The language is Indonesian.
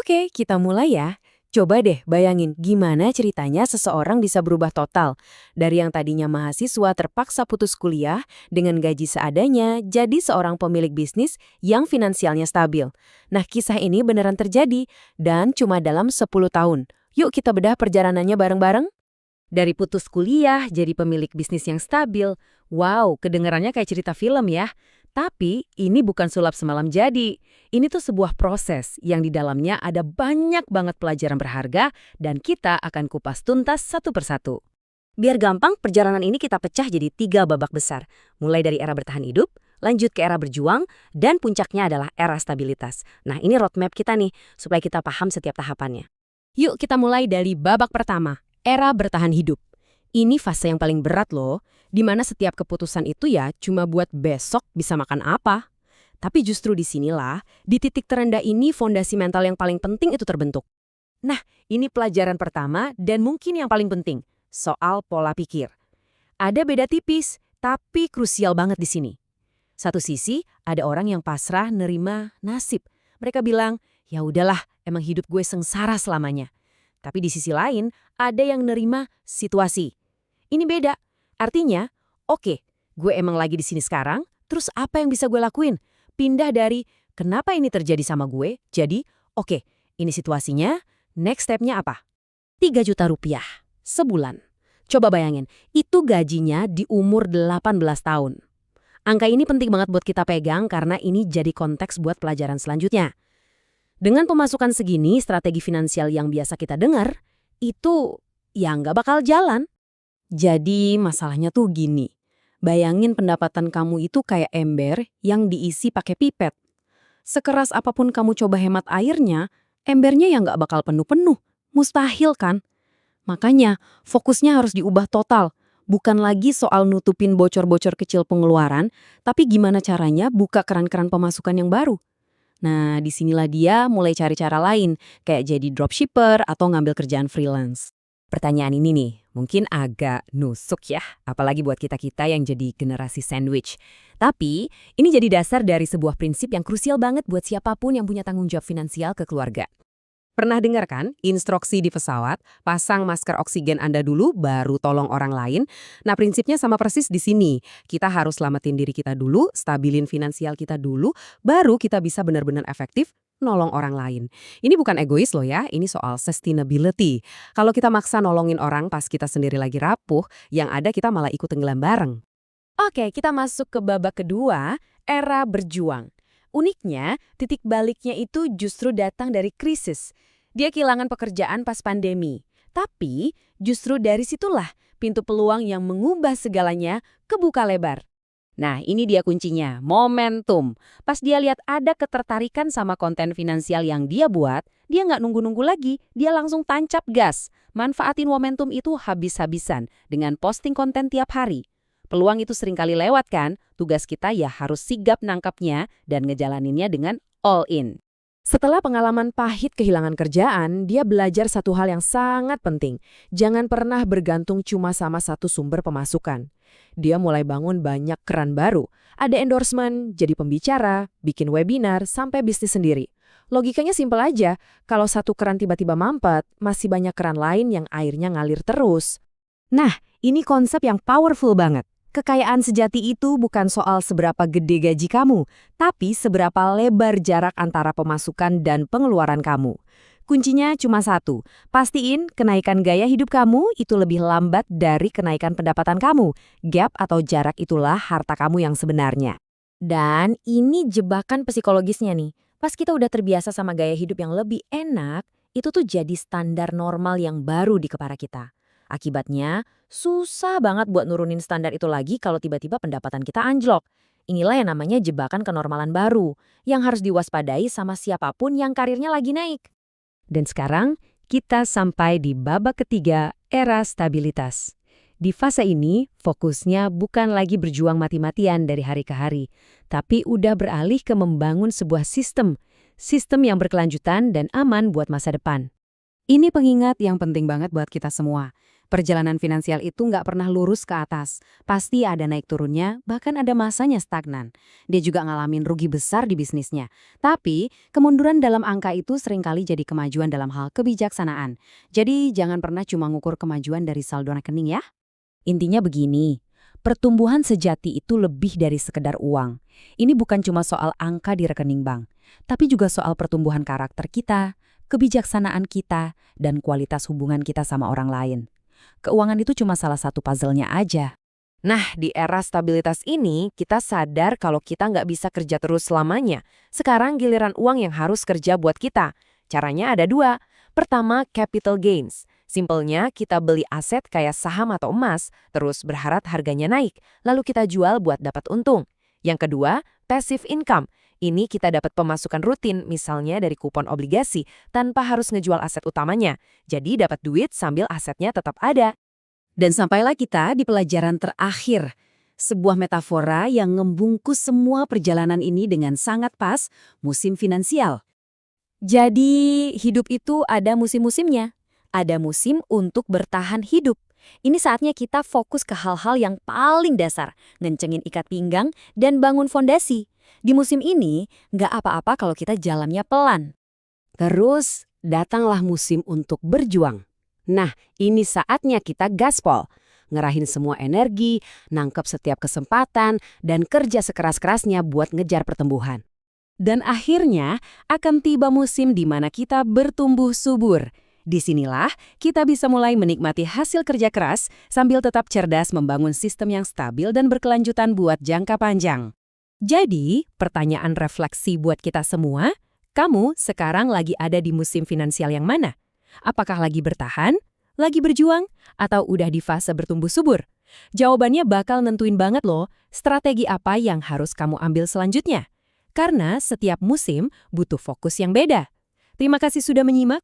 Oke, kita mulai ya. Coba deh bayangin gimana ceritanya seseorang bisa berubah total. Dari yang tadinya mahasiswa terpaksa putus kuliah dengan gaji seadanya jadi seorang pemilik bisnis yang finansialnya stabil. Nah, kisah ini beneran terjadi dan cuma dalam 10 tahun. Yuk kita bedah perjalanannya bareng-bareng. Dari putus kuliah jadi pemilik bisnis yang stabil. Wow, kedengarannya kayak cerita film ya. Tapi ini bukan sulap semalam jadi. Ini tuh sebuah proses yang di dalamnya ada banyak banget pelajaran berharga dan kita akan kupas tuntas satu persatu. Biar gampang, perjalanan ini kita pecah jadi 3 babak besar. Mulai dari era bertahan hidup, lanjut ke era berjuang, dan puncaknya adalah era stabilitas. Nah, ini roadmap kita nih, supaya kita paham setiap tahapannya. Yuk kita mulai dari babak pertama, era bertahan hidup. Ini fase yang paling berat loh, di mana setiap keputusan itu ya cuma buat besok bisa makan apa. Tapi justru disinilah, di titik terendah ini fondasi mental yang paling penting itu terbentuk. Nah, ini pelajaran pertama dan mungkin yang paling penting, soal pola pikir. Ada beda tipis, tapi krusial banget di sini. Satu sisi, ada orang yang pasrah nerima nasib. Mereka bilang, ya udahlah, emang hidup gue sengsara selamanya. Tapi di sisi lain, ada yang nerima situasi. Ini beda. Artinya, oke, gue emang lagi di sini sekarang, terus apa yang bisa gue lakuin? Pindah dari, kenapa ini terjadi sama gue? Jadi, oke, ini situasinya, next step-nya apa? 3 juta rupiah, sebulan. Coba bayangin, itu gajinya di umur 18 tahun. Angka ini penting banget buat kita pegang karena ini jadi konteks buat pelajaran selanjutnya. Dengan pemasukan segini, strategi finansial yang biasa kita dengar, itu ya nggak bakal jalan. Jadi masalahnya tuh gini, bayangin pendapatan kamu itu kayak ember yang diisi pakai pipet. Sekeras apapun kamu coba hemat airnya, embernya ya nggak bakal penuh-penuh. Mustahil kan? Makanya fokusnya harus diubah total. Bukan lagi soal nutupin bocor-bocor kecil pengeluaran, tapi gimana caranya buka keran-keran pemasukan yang baru. Nah, disinilah dia mulai cari cara lain, kayak jadi dropshipper atau ngambil kerjaan freelance. Pertanyaan ini nih, mungkin agak nusuk ya, apalagi buat kita-kita yang jadi generasi sandwich. Tapi, ini jadi dasar dari sebuah prinsip yang krusial banget buat siapapun yang punya tanggung jawab finansial ke keluarga. Pernah dengar kan, instruksi di pesawat, pasang masker oksigen Anda dulu, baru tolong orang lain? Nah, prinsipnya sama persis di sini. Kita harus selamatin diri kita dulu, stabilin finansial kita dulu, baru kita bisa benar-benar efektif nolong orang lain. Ini bukan egois loh ya, ini soal sustainability. Kalau kita maksa nolongin orang pas kita sendiri lagi rapuh, yang ada kita malah ikut tenggelam bareng. Oke, kita masuk ke babak kedua, era berjuang. Uniknya, titik baliknya itu justru datang dari krisis. Dia kehilangan pekerjaan pas pandemi. Tapi, justru dari situlah pintu peluang yang mengubah segalanya kebuka lebar. Nah, ini dia kuncinya, momentum. Pas dia lihat ada ketertarikan sama konten finansial yang dia buat, dia nggak nunggu-nunggu lagi, dia langsung tancap gas. Manfaatin momentum itu habis-habisan dengan posting konten tiap hari. Peluang itu seringkali lewat kan, tugas kita ya harus sigap nangkapnya dan ngejalaninnya dengan all in. Setelah pengalaman pahit kehilangan kerjaan, dia belajar satu hal yang sangat penting. Jangan pernah bergantung cuma sama satu sumber pemasukan. Dia mulai bangun banyak keran baru. Ada endorsement, jadi pembicara, bikin webinar, sampai bisnis sendiri. Logikanya simpel aja, kalau satu keran tiba-tiba mampet, masih banyak keran lain yang airnya ngalir terus. Nah, ini konsep yang powerful banget. Kekayaan sejati itu bukan soal seberapa gede gaji kamu, tapi seberapa lebar jarak antara pemasukan dan pengeluaran kamu. Kuncinya cuma satu, pastiin kenaikan gaya hidup kamu itu lebih lambat dari kenaikan pendapatan kamu. Gap atau jarak itulah harta kamu yang sebenarnya. Dan ini jebakan psikologisnya nih. Pas kita udah terbiasa sama gaya hidup yang lebih enak, itu tuh jadi standar normal yang baru di kepala kita. Akibatnya, susah banget buat nurunin standar itu lagi kalau tiba-tiba pendapatan kita anjlok. Inilah yang namanya jebakan kenormalan baru, yang harus diwaspadai sama siapapun yang karirnya lagi naik. Dan sekarang, kita sampai di babak ketiga, era stabilitas. Di fase ini, fokusnya bukan lagi berjuang mati-matian dari hari ke hari, tapi udah beralih ke membangun sebuah sistem yang berkelanjutan dan aman buat masa depan. Ini pengingat yang penting banget buat kita semua. Perjalanan finansial itu nggak pernah lurus ke atas. Pasti ada naik turunnya, bahkan ada masanya stagnan. Dia juga ngalamin rugi besar di bisnisnya. Tapi, kemunduran dalam angka itu seringkali jadi kemajuan dalam hal kebijaksanaan. Jadi, jangan pernah cuma ngukur kemajuan dari saldo rekening ya. Intinya begini, pertumbuhan sejati itu lebih dari sekedar uang. Ini bukan cuma soal angka di rekening bank, tapi juga soal pertumbuhan karakter kita, kebijaksanaan kita, dan kualitas hubungan kita sama orang lain. Keuangan itu cuma salah satu puzzle-nya aja. Nah, di era stabilitas ini, kita sadar kalau kita nggak bisa kerja terus selamanya. Sekarang giliran uang yang harus kerja buat kita. Caranya ada dua. Pertama, capital gains. Simpelnya, kita beli aset kayak saham atau emas, terus berharap harganya naik, lalu kita jual buat dapat untung. Yang kedua, passive income. Ini kita dapat pemasukan rutin, misalnya dari kupon obligasi, tanpa harus ngejual aset utamanya. Jadi dapat duit sambil asetnya tetap ada. Dan sampailah kita di pelajaran terakhir. Sebuah metafora yang membungkus semua perjalanan ini dengan sangat pas, musim finansial. Jadi, hidup itu ada musim-musimnya. Ada musim untuk bertahan hidup. Ini saatnya kita fokus ke hal-hal yang paling dasar, ngencengin ikat pinggang, dan bangun fondasi. Di musim ini, nggak apa-apa kalau kita jalannya pelan. Terus, datanglah musim untuk berjuang. Nah, ini saatnya kita gaspol. Ngerahin semua energi, nangkep setiap kesempatan, dan kerja sekeras-kerasnya buat ngejar pertumbuhan. Dan akhirnya, akan tiba musim di mana kita bertumbuh subur. Disinilah kita bisa mulai menikmati hasil kerja keras sambil tetap cerdas membangun sistem yang stabil dan berkelanjutan buat jangka panjang. Jadi, pertanyaan refleksi buat kita semua, kamu sekarang lagi ada di musim finansial yang mana? Apakah lagi bertahan, lagi berjuang, atau udah di fase bertumbuh subur? Jawabannya bakal nentuin banget loh strategi apa yang harus kamu ambil selanjutnya. Karena setiap musim butuh fokus yang beda. Terima kasih sudah menyimak.